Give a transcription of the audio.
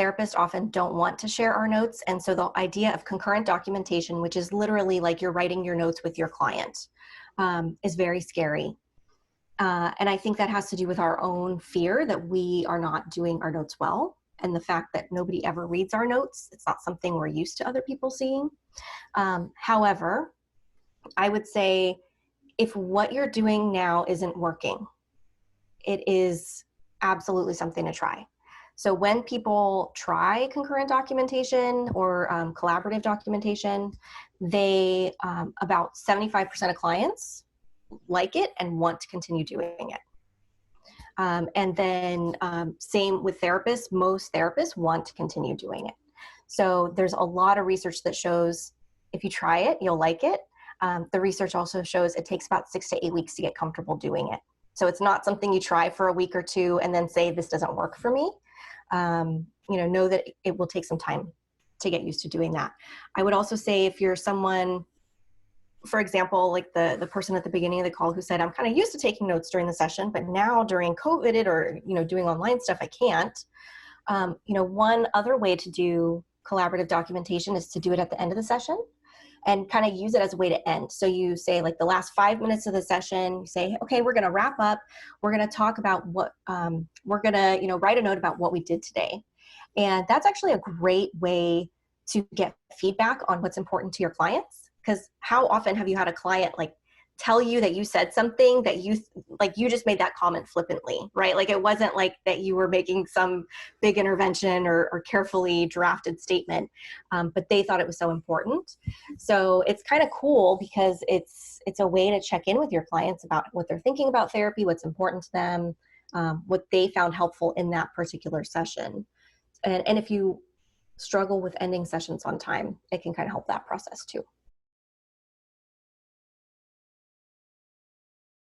therapists often don't want to share our notes. And so the idea of concurrent documentation, which is literally like you're writing your notes with your client, is very scary. And I think that has to do with our own fear that we are not doing our notes well. And the fact that nobody ever reads our notes, it's not something we're used to other people seeing. However, I would say if what you're doing now isn't working, it is absolutely something to try. So when people try concurrent documentation or collaborative documentation, they, about 75% of clients like it and want to continue doing it. And then same with therapists, most therapists want to continue doing it. So there's a lot of research that shows if you try it, you'll like it. The research also shows it takes about 6 to 8 weeks to get comfortable doing it. So it's not something you try for a week or two and then say, this doesn't work for me. Know that it will take some time to get used to doing that. I would also say if you're someone, for example, like the person at the beginning of the call who said, I'm kind of used to taking notes during the session, but now during COVID or, doing online stuff, I can't. One other way to do collaborative documentation is to do it at the end of the session and kind of use it as a way to end. So you say like the last 5 minutes of the session, you say, okay, we're going to wrap up. We're going to talk about what, we're going to, write a note about what we did today. And that's actually a great way to get feedback on what's important to your clients. Because how often have you had a client like tell you that you said something that you just made that comment flippantly, right? Like it wasn't like that you were making some big intervention or carefully drafted statement, but they thought it was so important. So it's kind of cool because it's a way to check in with your clients about what they're thinking about therapy, what's important to them, what they found helpful in that particular session. And if you struggle with ending sessions on time, it can kind of help that process too.